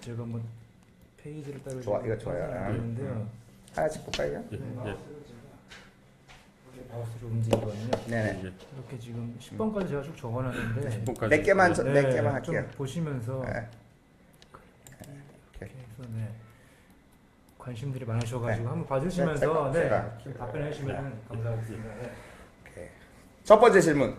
제가 뭐 페이지를 따로 좋아, 이거 좋아요. 있는데요. 하나씩 볼까요? 예. 예. 마우스로 움직이거든요. 네네. 예. 이렇게 지금 10번까지 제가 쭉 적어놨는데 10번까지. 몇 개만 네, 몇 개만 좀 할게요. 보시면서 네. 이렇게 해서 네. 관심들이 많으셔가지고 네. 한번 봐주시면서 네, 제가- 좀 답변해 주시면 감사하겠습니다. 네. 오케이. 첫 번째 질문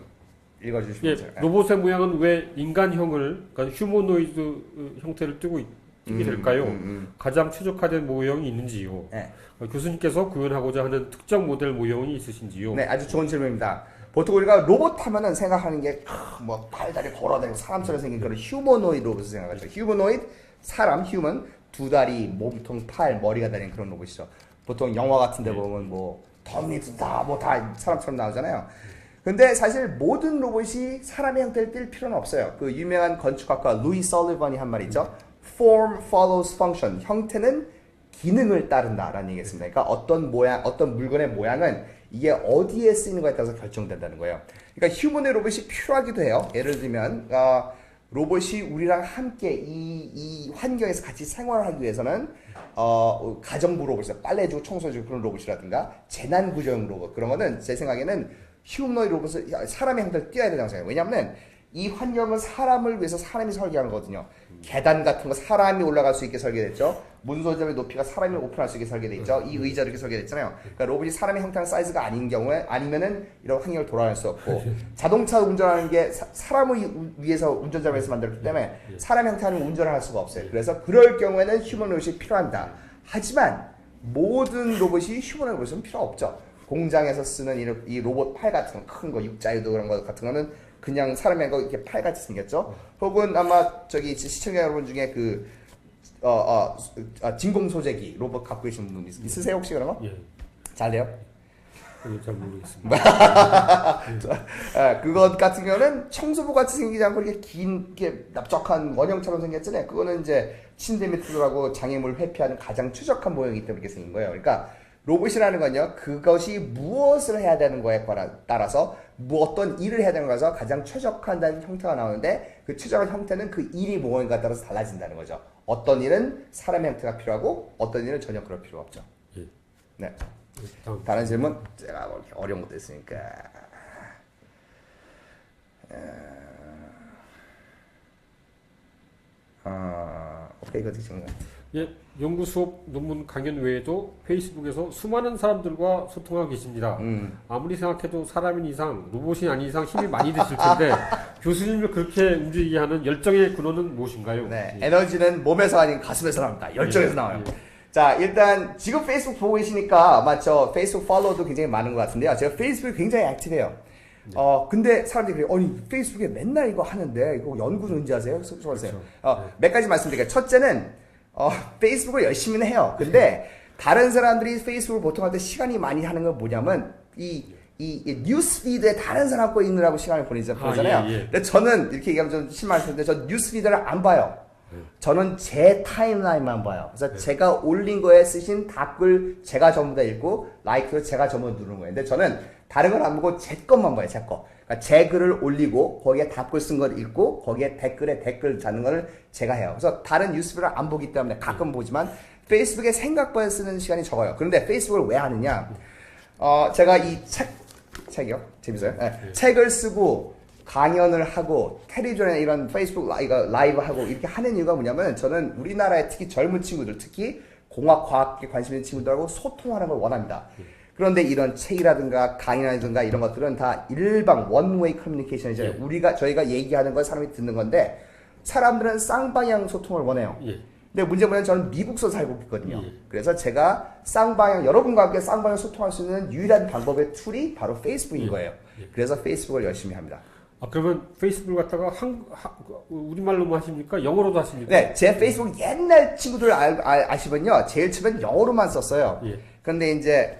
예, 읽어주시면 돼요. 로봇의 모양은 왜 인간형을, 그러니까 휴머노이드 형태를 띠게 될까요? 가장 최적화된 모형이 있는지요? 네. 교수님께서 구현하고자 하는 특정 모델 모형이 있으신지요? 네, 아주 좋은 질문입니다. 보통 우리가 로봇 하면은 생각하는 게 뭐 팔다리 걸어다니고 사람처럼 생긴 그런 휴머노이드 로봇을 생각하죠. 휴머노이드 사람 휴먼 두 다리 몸통 팔 머리가 달린 그런 로봇이죠. 보통 영화 같은데 네. 보면 뭐 터미네이터 다뭐 다 사람처럼 나오잖아요. 근데 사실 모든 로봇이 사람의 형태를 띌 필요는 없어요. 그 유명한 건축학과 루이 설리번이 한 말이 있죠. Form follows function. 형태는 기능을 따른다라는 얘기겠습니다. 그러니까 어떤 모양, 어떤 물건의 모양은 이게 어디에 쓰이는 거에 따라서 결정된다는 거예요. 그러니까 휴먼의 로봇이 필요하기도 해요. 예를 들면 로봇이 우리랑 함께 이 환경에서 같이 생활하기 위해서는 가정부 로봇이죠. 빨래해주고 청소해주고 그런 로봇이라든가 재난구조용 로봇 그런 거는 제 생각에는 휴머노이드 로봇을 사람의 형태를 띄어야 된다고 생각해요. 왜냐하면 이 환경은 사람을 위해서 사람이 설계한 거거든요. 계단 같은 거 사람이 올라갈 수 있게 설계됐죠. 문서점의 높이가 사람이 오픈할 수 있게 설계돼 있죠. 이 의자 이렇게 설계됐잖아요. 그러니까 로봇이 사람의 형태랑 사이즈가 아닌 경우에 아니면은 이런 환경을 돌아갈 수 없고 자동차 운전하는 게 사람을 위해서 운전자를 위해서 만들었기 때문에 사람 형태는 운전을 할 수가 없어요. 그래서 그럴 경우에는 휴머노이드가 필요합니다. 하지만 모든 로봇이 휴머노이드 로봇은 필요 없죠. 공장에서 쓰는 이 로봇 팔 같은 거, 큰 거, 육자유도 그런 거 같은 거는 그냥 사람의 거 이렇게 팔같이 생겼죠. 혹은 아마 저기 시청자 여러분 중에 진공 소재기 로봇 갖고 계신 분 있으세요 혹시 그런 거? 예. 잘돼요? 잘 모르겠습니다. 그것 같은 경우는 청소부 같이 생기지 않고 이렇게 긴, 이렇게 납작한 원형처럼 생겼잖아요. 그거는 이제 침대 밑으로하고 장애물 회피하는 가장 최적한 모형이기 때문에 이렇게 생긴 거예요. 그러니까 로봇이라는 건요, 그것이 무엇을 해야 되는 거에 따라서 어떤 일을 해야 되는 거라서 가장 최적화된 형태가 나오는데 그 최적한 형태는 그 일이 무엇인가에 따라서 달라진다는 거죠. 어떤 일은 사람의 형태가 필요하고 어떤 일은 전혀 그럴 필요가 없죠. 예. 네. 다음. 질문? 제가 뭐 이렇게 어려운 것도 있으니까. 오케이, 이거 되게 중요해. 예, 연구 수업 논문 강연 외에도 페이스북에서 수많은 사람들과 소통하고 계십니다. 아무리 생각해도 사람인 이상, 로봇이 아닌 이상 힘이 많이 드실 텐데 교수님을 그렇게 움직이게 하는 열정의 근원은 무엇인가요? 네, 예. 에너지는 몸에서 아닌 가슴에서 나옵니다. 열정에서 예, 나와요. 예. 자, 일단 지금 페이스북 보고 계시니까 아마 저 페이스북 팔로워도 굉장히 많은 것 같은데요. 제가 페이스북이 굉장히 액티브해요. 근데 사람들이 그래요. 아니, 페이스북에 맨날 이거 하는데 이거 연구는 언제 하세요? 그래서 몇 가지 말씀드릴게요. 첫째는 페이스북을 열심히는 해요. 근데 다른 사람들이 페이스북을 보통 할 때 시간이 많이 하는 건 뭐냐면 이 뉴스피드에 다른 사람 거 읽느라고 시간을 보내잖아요. 예. 근데 저는 이렇게 얘기하면 좀 실망할 텐데 저 뉴스피드를 안 봐요. 저는 제 타임라인만 봐요. 그래서 제가 올린 거에 쓰신 답글 제가 전부 다 읽고 라이크를 제가 전부 다 누르는 거예요. 근데 저는 다른 걸 안 보고 제 것만 봐요. 제 거. 그러니까 제 글을 올리고 거기에 답글 쓴 걸 읽고 거기에 댓글에 댓글 잡는 거를 제가 해요. 그래서 다른 뉴스를 안 보기 때문에 가끔 보지만 페이스북에 생각보다 쓰는 시간이 적어요. 그런데 페이스북을 왜 하느냐? 제가 이 책이요? 재밌어요? 네. 책을 쓰고 강연을 하고 텔레비전에 이런 페이스북 라이브 하고 이렇게 하는 이유가 뭐냐면 저는 우리나라의 특히 젊은 친구들 특히 공학 과학에 관심 있는 친구들하고 소통하는 걸 원합니다. 그런데 이런 책이라든가 강의라든가 이런 것들은 다 일방 원웨이 커뮤니케이션이잖아요. 저희가 얘기하는 걸 사람이 듣는 건데 사람들은 쌍방향 소통을 원해요. 근데 문제는 뭐냐면 저는 미국서 살고 있거든요. 그래서 제가 여러분과 함께 쌍방향 소통할 수 있는 유일한 방법의 툴이 바로 페이스북인 거예요. 그래서 페이스북을 열심히 합니다. 그러면 페이스북을 갖다가 우리말로만 하십니까? 영어로도 하십니까? 네, 제 페이스북 옛날 친구들 아시면요. 제일 처음엔 영어로만 썼어요. 그런데 이제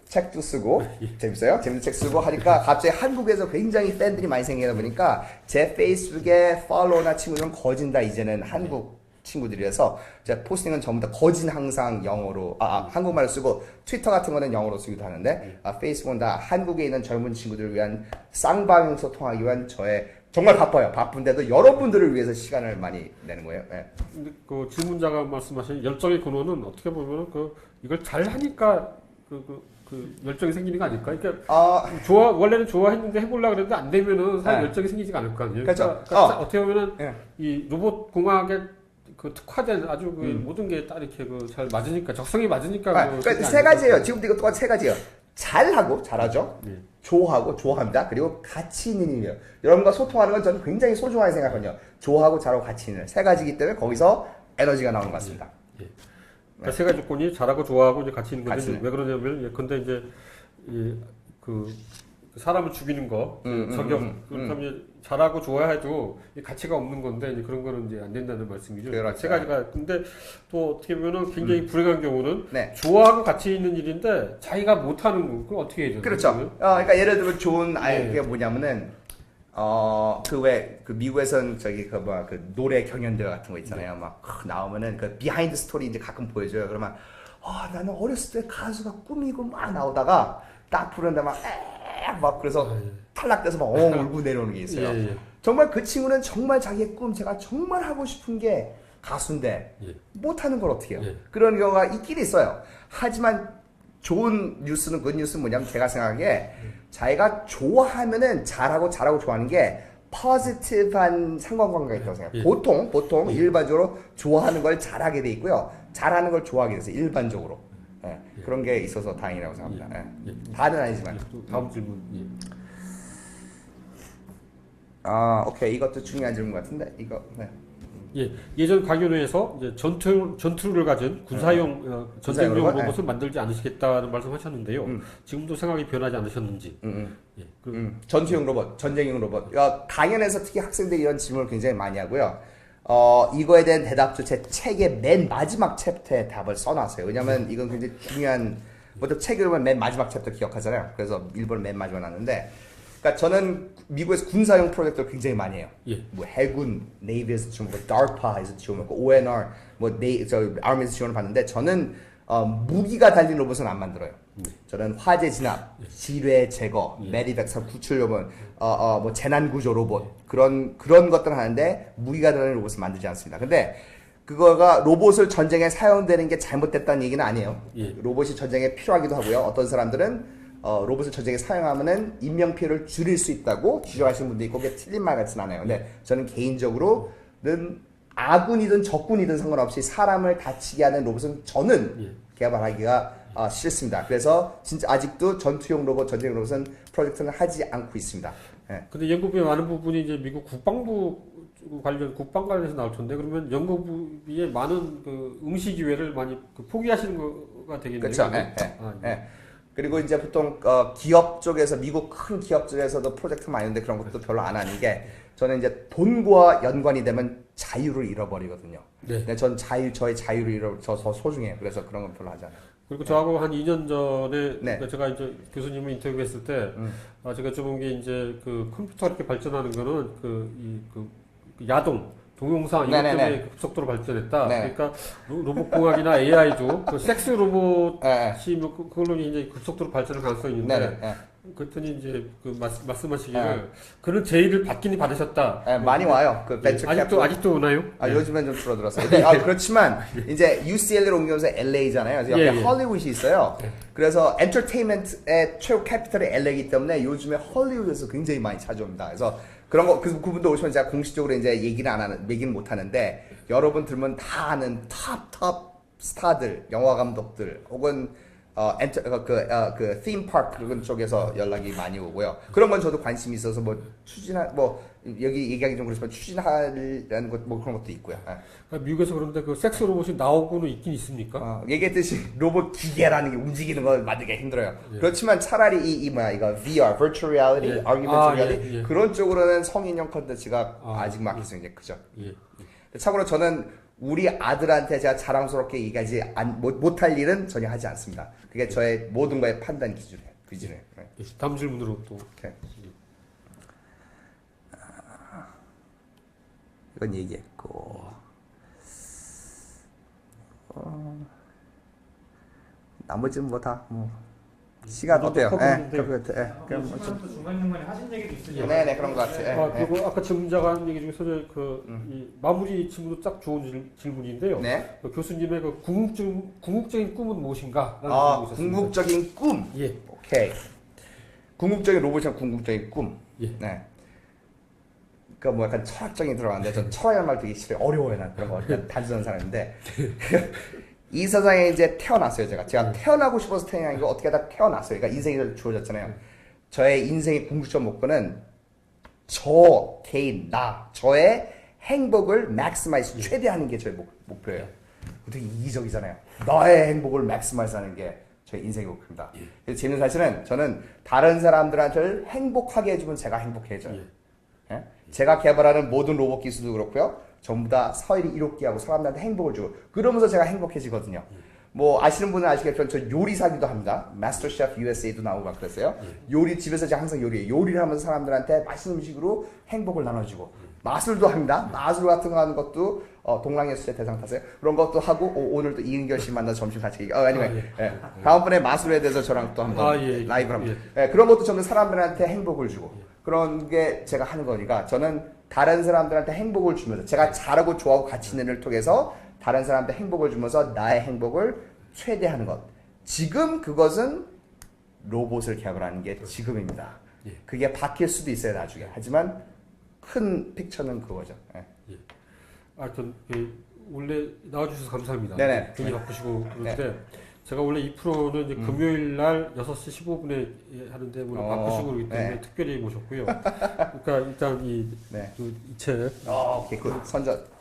책도 쓰고 재밌어요? 재밌는 책 쓰고 하니까 갑자기 한국에서 굉장히 팬들이 많이 생기다 보니까 제 페이스북에 팔로우나 친구들은 거진다 이제는 한국 친구들이라서 제가 포스팅은 전부 다 거진 항상 영어로 한국말을 쓰고 트위터 같은 거는 영어로 쓰기도 하는데 페이스북은 다 한국에 있는 젊은 친구들을 위한 쌍방향 소통하기 위한 저의 정말 바빠요. 바쁜데도 여러분들을 위해서 시간을 많이 내는 거예요. 네. 근데 그 질문자가 말씀하신 열정의 근원은 어떻게 보면 이걸 잘 하니까 그 열정이 생기는 거 아닐까? 그러니까 원래는 좋아했는데 해보려고 그랬는데 안 되면은 사실 열정이 생기지가 않을 거 아니에요. 그렇죠. 그러니까 어떻게 보면은 이 로봇 공학에 그 특화된 아주 그 모든 게 딱 이렇게 잘 맞으니까 적성이 맞으니까. 그러니까 세 가지예요. 지금도 이거 똑같이 세 가지예요. 잘하고 잘하죠. 좋아하고 좋아합니다. 그리고 가치 있는 일이에요. 여러분과 소통하는 건 저는 굉장히 소중하게 생각하거든요. 좋아하고 잘하고 가치 있는 세 가지이기 때문에 거기서 에너지가 나오는 것 같습니다. 그러니까 세 가지 조건이 잘하고 좋아하고 이제 같이 있는 건데 같이 왜 그러냐면 예컨대 이제 그 사람을 죽이는 거 저격 그렇다면 잘하고 좋아해도 가치가 없는 건데 이제 그런 거는 이제 안 된다는 말씀이죠. 그렇죠. 세 가지가 근데 또 어떻게 보면은 굉장히 불행한 경우는 네. 좋아하고 가치 있는 일인데 자기가 못하는 거 그럼 어떻게 해야 되나? 그렇죠. 그러니까 예를 들면 좋은 아이디어가 뭐냐면은 그 미국에선 그 노래 경연대회 같은 거 있잖아요. 막 나오면은 그 비하인드 스토리 이제 가끔 보여줘요. 그러면 나는 어렸을 때 가수가 꿈이고 막 나오다가 딱 부르는데 막 그래서 탈락돼서 막 울고 내려오는 게 있어요. 정말 그 친구는 정말 자기의 꿈, 제가 정말 하고 싶은 게 가수인데 못하는 걸 어떻게 해요? 그런 경우가 있긴 있어요. 하지만 좋은 뉴스는 그 뉴스는 뭐냐면 제가 생각하기에 자기가 좋아하면은 잘하고 좋아하는 게 포지티브한 상관관계가 있다고 생각해요. 보통 일반적으로 좋아하는 걸 잘하게 돼 있고요. 잘하는 걸 좋아하게 돼서 일반적으로 그런 게 있어서 다행이라고 생각합니다. 다는 아니지만. 다음 질문. 오케이. 이것도 중요한 질문 같은데 이거. 예전 강연회에서 이제 전투를 가진 군사용 전쟁용 로봇을 만들지 않으시겠다는 말씀하셨는데요. 지금도 생각이 변하지 않으셨는지. 전투용 로봇, 전쟁용 로봇. 강연에서 특히 학생들이 이런 질문을 굉장히 많이 하고요. 이거에 대한 대답도 제 책의 맨 마지막 챕터에 답을 써놨어요. 왜냐면 이건 굉장히 중요한, 보통 책 읽으면 맨 마지막 챕터 기억하잖아요. 그래서 일본을 맨 마지막에 놨는데, 그러니까 저는 미국에서 군사용 프로젝트를 굉장히 많이 해요. 뭐 해군, 네이비에서 지원했고, DARPA에서 지원했고, ONR, 아미에서 지원을 받는데, 저는 무기가 달린 로봇은 안 만들어요. 저는 화재 진압, 지뢰 제거, 메디백설 구출 로봇, 뭐 재난 구조 로봇 그런 것들을 하는데 무기가 달린 로봇을 만들지 않습니다. 근데 그거가 로봇을 전쟁에 사용되는 게 잘못됐다는 얘기는 아니에요. 로봇이 전쟁에 필요하기도 하고요. 어떤 사람들은 로봇을 전쟁에 사용하면은 인명 피해를 줄일 수 있다고 주장하시는 분도 있고 그게 틀린 말 같진 않아요. 근데 저는 개인적으로는 아군이든 적군이든 상관없이 사람을 다치게 하는 로봇은 저는 개발하기가 싫습니다. 그래서 진짜 아직도 전투용 로봇, 전쟁용 로봇은 프로젝트는 하지 않고 있습니다. 근데 연구비의 많은 부분이 이제 미국 국방부 국방 관련해서 나올 텐데 그러면 연구비의 많은 그 응시 기회를 많이 포기하시는 거가 되겠네요. 그렇죠. 그리고 이제 보통 기업 쪽에서 미국 큰 기업 쪽에서도 프로젝트 많이 있는데 그런 것도 별로 안 하는 게 저는 이제 돈과 연관이 되면 자유를 잃어버리거든요. 근데 전 저의 자유를 저 소중해요. 그래서 그런 건 별로 하지 않아요. 그리고 저하고 한 2년 전에 그러니까 제가 이제 교수님을 인터뷰했을 때 제가 좀 본 게 이제 그 컴퓨터가 이렇게 발전하는 거는 그 야동 동영상 이것 때문에 급속도로 발전했다. 그러니까 로봇 공학이나 AI도 그 섹스 로봇이 뭐 그걸로 이제 급속도로 발전할 가능성이 있는데 그랬더니 이제 그 말씀하시기를 그런 제의를 받긴 받으셨다. 많이 와요. 그 벤처 아직도 오나요? 요즘엔 좀 줄어들었어요. 근데 그렇지만 이제 UCLA로 옮겨서 LA잖아요. 그래서 옆에 헐리우드이 있어요. 그래서 엔터테인먼트의 최고 캐피털이 LA이기 때문에 요즘에 헐리우드에서 굉장히 많이 찾아옵니다. 그래서 그런 거 그분도 오시면 제가 공식적으로 이제 얘기는 못 하는데 여러분 들으면 다 아는 탑 스타들, 영화 감독들 혹은 그 theme park 그런 쪽에서 연락이 많이 오고요. 그런 건 저도 관심이 있어서 여기 얘기하기 좀 그렇지만 추진하려는 것 뭐 그런 것도 있고요. 그러니까 미국에서 그런데 그 섹스 로봇이 나오고는 있긴 있습니까? 얘기했듯이 로봇 기계라는 게 움직이는 걸 만들기 힘들어요. 그렇지만 차라리 이거 VR, virtual reality, augmented reality 그런 쪽으로는 성인용 컨텐츠가 아직 마켓이 굉장히 크죠. 참고로 저는 우리 아들한테 제가 자랑스럽게 얘기하지 못할 일은 전혀 하지 않습니다. 그게 저의 모든 거의 판단 기준이에요. 다음 질문으로 또. 이건 얘기했고. 나머지는 뭐 다 뭐 시간 어때요? 예, 그럼 또 중간중간에 하신 얘기도 있으시죠? 네네 그런 것 같아요. 그리고 아까 질문자가 한 얘기 중에서 이 마무리 질문도 딱 좋은 질문인데요. 네. 교수님의 그 궁극적인 꿈은 무엇인가? 궁극적인 꿈. 예. 오케이. 궁극적인 로봇이랑 궁극적인 꿈. 예. 네. 그러니까 뭐 약간 철학적인 들어가는데 전 철학이라는 말 되게 싫어요. 어려워요. 난 그런 거 단순한 사람인데 이 세상에 이제 태어났어요. 제가 태어나고 싶어서 태어난 거 어떻게 하다 태어났어요. 그러니까 인생이 주어졌잖아요. 저의 인생의 궁극적 목표는 저 개인 저의 행복을 맥시마이즈 최대하는 게 저의 목표예요. 되게 이기적이잖아요. 나의 행복을 맥시마이즈 하는 게 저의 인생의 목표입니다. 그래서 재밌는 사실은 저는 다른 사람들한테 행복하게 해주면 제가 행복해져요. 예? 제가 개발하는 모든 로봇 기술도 그렇고요. 전부 다 사회를 이롭게 하고 사람들한테 행복을 주고 그러면서 제가 행복해지거든요. 뭐 아시는 분은 아시겠지만 저 요리사기도 합니다. 마스터 셰프 USA도 나오고 막 그랬어요. 요리 집에서 제가 항상 요리를 하면서 사람들한테 맛있는 음식으로 행복을 나눠주고 마술도 합니다. 마술 같은 거 하는 것도 동랑예술제 대상 탔어요. 그런 것도 하고 오늘 또 이은결 씨 만나 점심 같이 얘기. 예. 다음번에 마술에 대해서 저랑 또 한번 라이브 한번. 예. 그런 것도 저는 사람들한테 행복을 주고 그런 게 제가 하는 거니까 저는 다른 사람들한테 행복을 주면서 제가 잘하고 좋아하고 가치 있는 일을 통해서 다른 사람한테 행복을 주면서 나의 행복을 최대하는 것. 지금 그것은 로봇을 개발하는 게 지금입니다. 그게 바뀔 수도 있어요 나중에. 하지만 큰 픽처는 그거죠. 예. 하여튼 원래 나와주셔서 감사합니다. 네네. 굉장히 바쁘시고 그런데 제가 원래 이 프로는 이제 금요일 날 6시 15분에 하는데 오늘 바쁘시고 그러기 때문에 특별히 모셨고요. 그러니까 일단 이 책. 오케이 굿. 선전.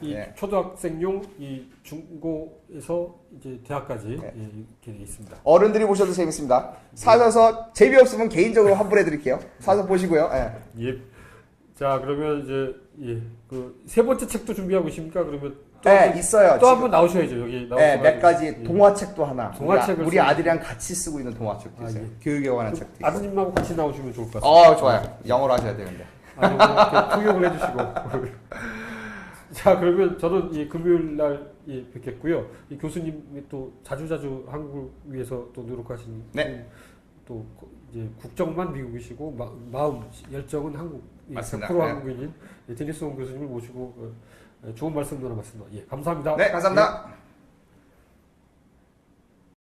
이 초등학생용 이 중고에서 이제 대학까지 이렇게 돼 있습니다. 어른들이 보셔도 재밌습니다. 사셔서 재미없으면 개인적으로 환불해 드릴게요. 사서 보시고요. 예. 자 그러면 이제 그 세 번째 책도 준비하고 있습니까? 그러면 있어요. 또 한 번 나오셔야죠 여기. 몇 가지 동화책도 하나. 동화책을 우리 아들이랑 같이 쓰고 있는 동화책도 있어요. 교육에 관한 책도 있어요. 아드님하고 같이 나오시면 좋을 것 같습니다. 좋아요. 영어로 하셔야 되는데. 통역을 해주시고. 자 그러면 저는 이 금요일 날 뵙겠고요. 이 교수님이 또 자주자주 한국을 위해서 또 노력하시는 또 이제 국적만 미국이시고 마음 열정은 한국. 맞습니다. 100% 한국인인 데니스 원 교수님을 모시고 좋은 말씀 나눠봤습니다. 감사합니다. 네, 감사합니다.